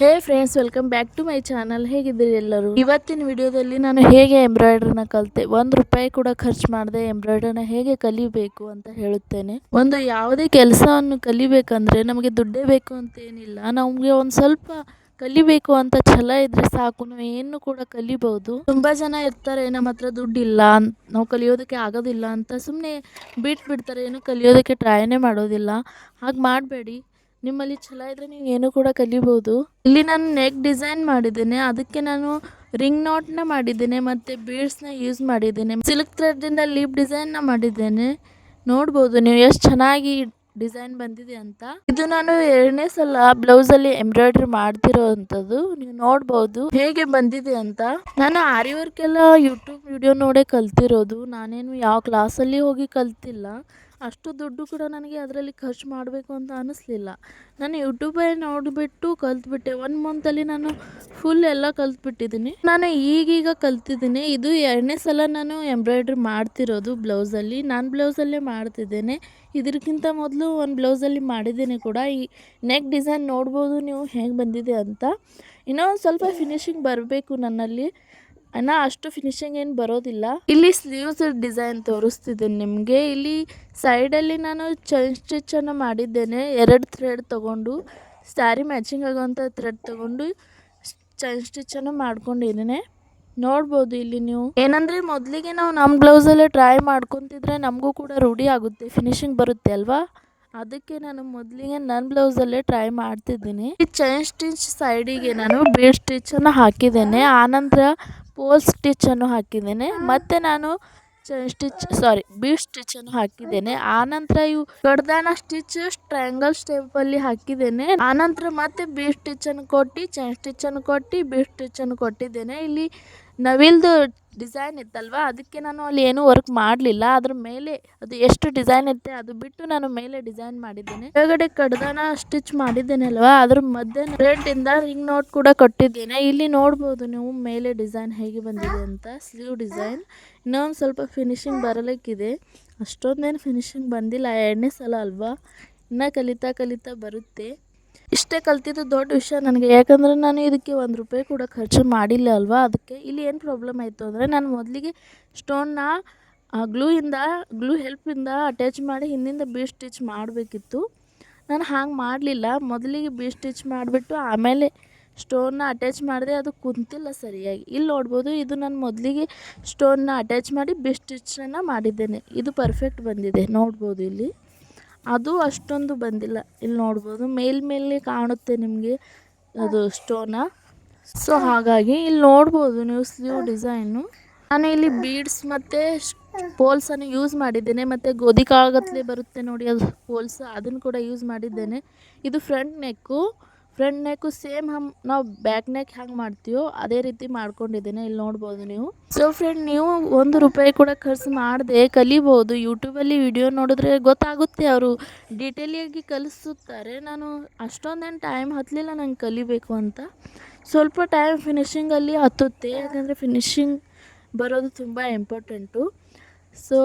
Hey friends, welcome back to my channel. ಹೇಗಿದ್ದೀರಿ ಎಲ್ಲರೂ? ಇವತ್ತಿನ ವಿಡಿಯೋದಲ್ಲಿ ನಾನು ಹೇಗೆ ಎಂಬ್ರಾಯ್ಡ್ರಿನ ಕಲಿತೆ, ₹1 ಕೂಡ ಖರ್ಚು ಮಾಡದೆ ಎಂಬ್ರಾಯ್ಡ್ರಿನ ಹೇಗೆ ಕಲಿಬೇಕು ಅಂತ ಹೇಳುತ್ತೇನೆ. ಒಂದು ಯಾವುದೇ ಕೆಲಸವನ್ನು ಕಲಿಬೇಕಂದ್ರೆ ನಮಗೆ ದುಡ್ಡೇ ಬೇಕು ಅಂತ ಏನಿಲ್ಲ. ನಮಗೆ ಒಂದು ಸ್ವಲ್ಪ ಕಲಿಬೇಕು ಅಂತ ಛಲ ಇದ್ರೆ ಸಾಕು, ನಾವು ಏನು ಕೂಡ ಕಲಿಬಹುದು. ತುಂಬಾ ಜನ ಇರ್ತಾರೆ, ನಮ್ಮ ಹತ್ರ ದುಡ್ಡಿಲ್ಲ, ನಾವು ಕಲಿಯೋದಕ್ಕೆ ಆಗೋದಿಲ್ಲ ಅಂತ ಸುಮ್ಮನೆ ಬಿಟ್ಬಿಡ್ತಾರೆ, ಏನು ಕಲಿಯೋದಕ್ಕೆ ಟ್ರೈನೇ ಮಾಡೋದಿಲ್ಲ. ಹಾಗೆ ಮಾಡಬೇಡಿ. ನಿಮ್ಮಲ್ಲಿ ಛಲ ಇದ್ದರೆ ನೀವು ಏನು ಕೂಡ ಕಲಿಬೋದು. ಇಲ್ಲಿ ನಾನು ನೆಕ್ ಡಿಸೈನ್ ಮಾಡಿದ್ದೇನೆ, ಅದಕ್ಕೆ ನಾನು ರಿಂಗ್ ನಾಟ್ನ ಮಾಡಿದ್ದೇನೆ ಮತ್ತು ಬೀಡ್ಸ್ನ ಯೂಸ್ ಮಾಡಿದ್ದೇನೆ. ಸಿಲ್ಕ್ ಥ್ರೆಡ್ಡಿಂದ ಲೀಪ್ ಡಿಸೈನ್ನ ಮಾಡಿದ್ದೇನೆ. ನೋಡ್ಬೋದು ನೀವು ಎಷ್ಟು ಚೆನ್ನಾಗಿ ಡಿಸೈನ್ ಬಂದಿದೆ ಅಂತ. ಇದು ನಾನು 2ನೇ ಸಲ ಬ್ಲೌಸಲ್ಲಿ ಎಂಬ್ರಾಯ್ಡ್ರಿ ಮಾಡ್ತಿರೋ ಅಂಥದ್ದು. ನೀವು ನೋಡ್ಬೋದು ಹೇಗೆ ಬಂದಿದೆ ಅಂತ. ನಾನು ಆರಿ ವರ್ಕ್ ಎಲ್ಲ ಯೂಟ್ಯೂಬ್ ವಿಡಿಯೋ ನೋಡೇ ಕಲ್ತಿರೋದು. ನಾನೇನು ಯಾವ ಕ್ಲಾಸಲ್ಲಿ ಹೋಗಿ ಕಲ್ತಿಲ್ಲ. ಅಷ್ಟು ದುಡ್ಡು ಕೂಡ ನನಗೆ ಅದರಲ್ಲಿ ಖರ್ಚು ಮಾಡಬೇಕು ಅಂತ ಅನ್ನಿಸ್ಲಿಲ್ಲ. ನಾನು ಯೂಟ್ಯೂಬೇ ನೋಡಿಬಿಟ್ಟು ಕಲ್ತ್ಬಿಟ್ಟೆ. 1 ಮಂತಲ್ಲಿ ನಾನು ಫುಲ್ ಎಲ್ಲ ಕಲ್ತ್ಬಿಟ್ಟಿದ್ದೀನಿ. ನಾನು ಈಗೀಗ ಕಲ್ತಿದ್ದೀನಿ. ಇದು 2ನೇ ಸಲ ನಾನು ಎಂಬ್ರಾಯ್ಡ್ರಿ ಮಾಡ್ತಿರೋದು ಬ್ಲೌಸಲ್ಲಿ. ನಾನು ಬ್ಲೌಸಲ್ಲೇ ಮಾಡ್ತಿದ್ದೇನೆ. ಇದಕ್ಕಿಂತ ಮೊದಲು ಒಂದು ಬ್ಲೌಸಲ್ಲಿ ಮಾಡಿದ್ದೇನೆ ಕೂಡ. ಈ ನೆಕ್ ಡಿಸೈನ್ ನೋಡ್ಬೋದು ನೀವು ಹೇಗೆ ಬಂದಿದೆ ಅಂತ. ಇನ್ನೊಂದು ಸ್ವಲ್ಪ ಫಿನಿಶಿಂಗ್ ಬರಬೇಕು ನನ್ನಲ್ಲಿ. ಅಷ್ಟು ಫಿನಿಶಿಂಗ್ ಏನು ಬರೋದಿಲ್ಲ. ಇಲ್ಲಿ ಸ್ಲೀವ್ಸ್ ಡಿಸೈನ್ ತೋರಿಸ್ತಿದ್ದೇನೆ ನಿಮಗೆ. ಇಲ್ಲಿ ಸೈಡಲ್ಲಿ ನಾನು ಚೈನ್ ಸ್ಟಿಚ್ಚನ್ನು ಮಾಡಿದ್ದೇನೆ. 2 ಥ್ರೆಡ್ ತೊಗೊಂಡು, ಸ್ಯಾರಿ ಮ್ಯಾಚಿಂಗ್ ಆಗೋವಂಥ ಥ್ರೆಡ್ ತೊಗೊಂಡು ಚೈನ್ ಸ್ಟಿಚ್ಚನ್ನು ಮಾಡ್ಕೊಂಡಿದ್ದೇನೆ. ನೋಡ್ಬೋದು ಇಲ್ಲಿ ನೀವು. ಏನಂದರೆ ಮೊದಲಿಗೆ ನಾವು ನಮ್ಮ ಬ್ಲೌಸಲ್ಲೇ ಟ್ರೈ ಮಾಡ್ಕೊತಿದ್ರೆ ನಮಗೂ ಕೂಡ ರೂಢಿ ಆಗುತ್ತೆ, ಫಿನಿಶಿಂಗ್ ಬರುತ್ತೆ ಅಲ್ವಾ. ಅದಕ್ಕೆ ನಾನು ಮೊದಲಿಗೆ ನನ್ನ ಬ್ಲೌಸಲ್ಲೇ ಟ್ರೈ ಮಾಡ್ತಿದ್ದೀನಿ. ಈ ಚೈನ್ ಸ್ಟಿಚ್ ಸೈಡಿಗೆ ನಾನು ಬೀಡ್ ಸ್ಟಿಚ್ಚನ್ನು ಹಾಕಿದ್ದೇನೆ. ಆನಂತರ ಪೋಲ್ ಸ್ಟಿಚ್ಚನ್ನು ಹಾಕಿದ್ದೇನೆ. ಮತ್ತು ನಾನು ಬೀಡ್ ಸ್ಟಿಚ್ಚನ್ನು ಹಾಕಿದ್ದೇನೆ. ಆನಂತರ ಇವು ಕಡ್ದಾನ ಸ್ಟಿಚ್ ಟ್ರಯಾಂಗಲ್ ಸ್ಟೆಪ್ಪಲ್ಲಿ ಹಾಕಿದ್ದೇನೆ. ಆನಂತರ ಮತ್ತೆ ಬೀಡ್ ಸ್ಟಿಚ್ಚನ್ನು ಕೊಟ್ಟು, ಚೈನ್ ಸ್ಟಿಚ್ಚನ್ನು ಕೊಟ್ಟು, ಬೀಡ್ ಸ್ಟಿಚ್ಚನ್ನು ಕೊಟ್ಟಿದ್ದೇನೆ. ಇಲ್ಲಿ ನವಿಲ್ದು ಡಿಸೈನ್ ಇತ್ತಲ್ವ, ಅದಕ್ಕೆ ನಾನು ಅಲ್ಲಿ ಏನೂ ವರ್ಕ್ ಮಾಡಲಿಲ್ಲ. ಅದ್ರ ಮೇಲೆ ಅದು ಎಷ್ಟು ಡಿಸೈನ್ ಇರುತ್ತೆ ಅದು ಬಿಟ್ಟು ನಾನು ಮೇಲೆ ಡಿಸೈನ್ ಮಾಡಿದ್ದೇನೆ. ಕೆಳಗಡೆ ಕಡ್ದಾನ ಸ್ಟಿಚ್ ಮಾಡಿದ್ದೇನೆ ಅಲ್ವಾ, ಅದ್ರ ಮಧ್ಯೆ ಥ್ರೆಡ್ಡಿಂದ ರಿಂಗ್ ನೋಟ್ ಕೂಡ ಕೊಟ್ಟಿದ್ದೇನೆ. ಇಲ್ಲಿ ನೋಡ್ಬೋದು ನೀವು ಮೇಲೆ ಡಿಸೈನ್ ಹೇಗೆ ಬಂದಿದೆ ಅಂತ. ಸ್ಲೀವ್ ಡಿಸೈನ್ ಇನ್ನೊಂದು ಸ್ವಲ್ಪ ಫಿನಿಶಿಂಗ್ ಬರಲಿಕ್ಕಿದೆ. ಅಷ್ಟೊಂದೇನು ಫಿನಿಶಿಂಗ್ ಬಂದಿಲ್ಲ, 2ನೇ ಸಲ ಅಲ್ವಾ, ಇನ್ನೂ ಕಲಿತಾ ಬರುತ್ತೆ. ಇಷ್ಟೇ ಕಲ್ತಿದ್ದು ದೊಡ್ಡ ವಿಷಯ ನನಗೆ. ಯಾಕಂದರೆ ನಾನು ಇದಕ್ಕೆ ₹1 ಕೂಡ ಖರ್ಚು ಮಾಡಿಲ್ಲ ಅಲ್ವಾ. ಅದಕ್ಕೆ ಇಲ್ಲಿ ಏನು ಪ್ರಾಬ್ಲಮ್ ಆಯಿತು ಅಂದರೆ, ನಾನು ಮೊದಲಿಗೆ ಸ್ಟೋನ್ನ ಗ್ಲೂ ಹೆಲ್ಪಿಂದ ಅಟ್ಯಾಚ್ ಮಾಡಿ ಹಿಂದಿಂದ ಬೀಡ್ ಸ್ಟಿಚ್ ಮಾಡಬೇಕಿತ್ತು. ನಾನು ಹಾಗೆ ಮಾಡಲಿಲ್ಲ. ಮೊದಲಿಗೆ ಬೀಡ್ ಸ್ಟಿಚ್ ಮಾಡಿಬಿಟ್ಟು ಆಮೇಲೆ ಸ್ಟೋನ್ನ ಅಟ್ಯಾಚ್ ಮಾಡಿದೆ. ಅದು ಕುಂತಿಲ್ಲ ಸರಿಯಾಗಿ. ಇಲ್ಲಿ ನೋಡ್ಬೋದು, ಇದು ನಾನು ಮೊದಲಿಗೆ ಸ್ಟೋನ್ನ ಅಟ್ಯಾಚ್ ಮಾಡಿ ಬೀಡ್ ಸ್ಟಿಚ್ಚನ್ನು ಮಾಡಿದ್ದೇನೆ. ಇದು ಪರ್ಫೆಕ್ಟ್ ಬಂದಿದೆ, ನೋಡ್ಬೋದು ಇಲ್ಲಿ. ಅದು ಅಷ್ಟೊಂದು ಬಂದಿಲ್ಲ. ಇಲ್ಲಿ ನೋಡ್ಬೋದು ಮೇಲ್ಮೇಲೆ ಕಾಣುತ್ತೆ ನಿಮಗೆ ಅದು ಸ್ಟೋನ. ಸೊ ಹಾಗಾಗಿ ಇಲ್ಲಿ ನೋಡ್ಬೋದು ನೀವು ಸ್ಲೀವ್ ಡಿಸೈನು. ನಾನು ಇಲ್ಲಿ ಬೀಡ್ಸ್ ಮತ್ತು ಪೋಲ್ಸನ್ನು ಯೂಸ್ ಮಾಡಿದ್ದೇನೆ. ಮತ್ತು ಗೋಧಿ ಕಾಳುಗತ್ತಲೆ ಬರುತ್ತೆ ನೋಡಿ, ಅದು ಪೋಲ್ಸ್, ಅದನ್ನು ಕೂಡ ಯೂಸ್ ಮಾಡಿದ್ದೇನೆ. ಇದು ಫ್ರಂಟ್ ನೆಕ್ಕು ಸೇಮ್ ನಾವು ಬ್ಯಾಕ್ ನೆಕ್ ಹೆಂಗೆ ಮಾಡ್ತೀವೋ ಅದೇ ರೀತಿ ಮಾಡ್ಕೊಂಡಿದ್ದೇನೆ. ಇಲ್ಲಿ ನೋಡ್ಬೋದು ನೀವು. ಸೊ ಫ್ರೆಂಡ್, ನೀವು ₹1 ಕೂಡ ಖರ್ಚು ಮಾಡದೆ ಕಲಿಬೋದು. ಯೂಟ್ಯೂಬಲ್ಲಿ ವಿಡಿಯೋ ನೋಡಿದ್ರೆ ಗೊತ್ತಾಗುತ್ತೆ, ಅವರು ಡೀಟೇಲಿಯಾಗಿ ಕಲಿಸುತ್ತಾರೆ. ನಾನು ಅಷ್ಟೊಂದೇನು ಟೈಮ್ ಹತ್ತಲಿಲ್ಲ ನಂಗೆ ಕಲಿಬೇಕು ಅಂತ. ಸ್ವಲ್ಪ ಟೈಮ್ ಫಿನಿಶಿಂಗಲ್ಲಿ ಹತ್ತುತ್ತೆ, ಯಾಕಂದರೆ ಫಿನಿಶಿಂಗ್ ಬರೋದು ತುಂಬ ಇಂಪಾರ್ಟೆಂಟು. ಸೊ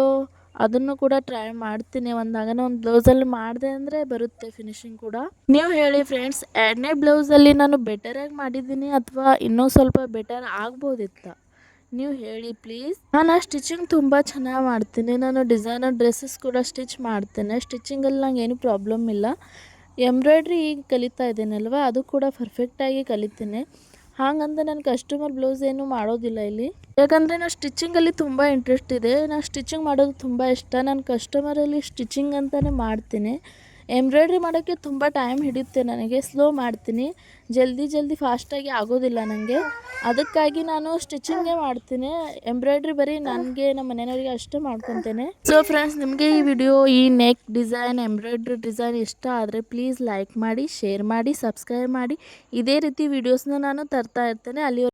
ಅದನ್ನು ಕೂಡ ಟ್ರೈ ಮಾಡ್ತೀನಿ. ಒಂದು ಬ್ಲೌಸಲ್ಲಿ ಮಾಡಿದೆ ಅಂದರೆ ಬರುತ್ತೆ ಫಿನಿಶಿಂಗ್ ಕೂಡ. ನೀವು ಹೇಳಿ ಫ್ರೆಂಡ್ಸ್, 2ನೇ ಬ್ಲೌಸಲ್ಲಿ ನಾನು ಬೆಟರಾಗಿ ಮಾಡಿದ್ದೀನಿ ಅಥವಾ ಇನ್ನೂ ಸ್ವಲ್ಪ ಬೆಟರ್ ಆಗ್ಬೋದಿತ್ತ? ನೀವು ಹೇಳಿ ಪ್ಲೀಸ್. ನಾನು ಸ್ಟಿಚಿಂಗ್ ತುಂಬ ಚೆನ್ನಾಗಿ ಮಾಡ್ತೀನಿ. ನಾನು ಡಿಸೈನರ್ ಡ್ರೆಸ್ಸಸ್ ಕೂಡ ಸ್ಟಿಚ್ ಮಾಡ್ತೇನೆ. ಸ್ಟಿಚಿಂಗಲ್ಲಿ ನಂಗೆ ಏನೂ ಪ್ರಾಬ್ಲಮ್ ಇಲ್ಲ. ಎಂಬ್ರಾಯ್ಡ್ರಿ ಈಗ ಕಲಿತಾ ಇದ್ದೀನಲ್ವ, ಅದು ಕೂಡ ಪರ್ಫೆಕ್ಟಾಗಿ ಕಲಿತೀನಿ. ಹಾಗಂತ ನಾನು ಕಸ್ಟಮರ್ ಬ್ಲೌಸ್ ಏನೂ ಮಾಡೋದಿಲ್ಲ ಇಲ್ಲಿ. ಯಾಕಂದರೆ ನಾನು ಸ್ಟಿಚಿಂಗಲ್ಲಿ ತುಂಬ ಇಂಟ್ರೆಸ್ಟ್ ಇದೆ. ನಾನು ಸ್ಟಿಚಿಂಗ್ ಮಾಡೋದು ತುಂಬ ಇಷ್ಟ. ನಾನು ಕಸ್ಟಮರಲ್ಲಿ ಸ್ಟಿಚಿಂಗ್ ಅಂತಲೇ ಮಾಡ್ತೀನಿ. ಎಂಬ್ರಾಯ್ಡ್ರಿ ಮಾಡೋಕ್ಕೆ ತುಂಬ ಟೈಮ್ ಹಿಡಿಯುತ್ತೆ ನನಗೆ. ಸ್ಲೋ ಮಾಡ್ತೀನಿ, ಜಲ್ದಿ ಫಾಸ್ಟಾಗಿ ಆಗೋದಿಲ್ಲ ನನಗೆ. ಅದಕ್ಕಾಗಿ ನಾನು ಸ್ಟಿಚಿಂಗೇ ಮಾಡ್ತೀನಿ. ಎಂಬ್ರಾಯ್ಡ್ರಿ ಬರೀ ನನಗೆ, ನಮ್ಮ ಮನೆಯವರಿಗೆ ಅಷ್ಟೇ ಮಾಡ್ಕೊತೇನೆ. ಸೊ ಫ್ರೆಂಡ್ಸ್, ನಿಮಗೆ ಈ ವಿಡಿಯೋ, ಈ ನೆಕ್ ಡಿಸೈನ್, ಎಂಬ್ರಾಯ್ಡ್ರಿ ಡಿಸೈನ್ ಇಷ್ಟ ಆದರೆ ಪ್ಲೀಸ್ ಲೈಕ್ ಮಾಡಿ, ಶೇರ್ ಮಾಡಿ, ಸಬ್ಸ್ಕ್ರೈಬ್ ಮಾಡಿ. ಇದೇ ರೀತಿ ವೀಡಿಯೋಸ್ನ ನಾನು ತರ್ತಾ ಇರ್ತೇನೆ. ಅಲ್ಲಿ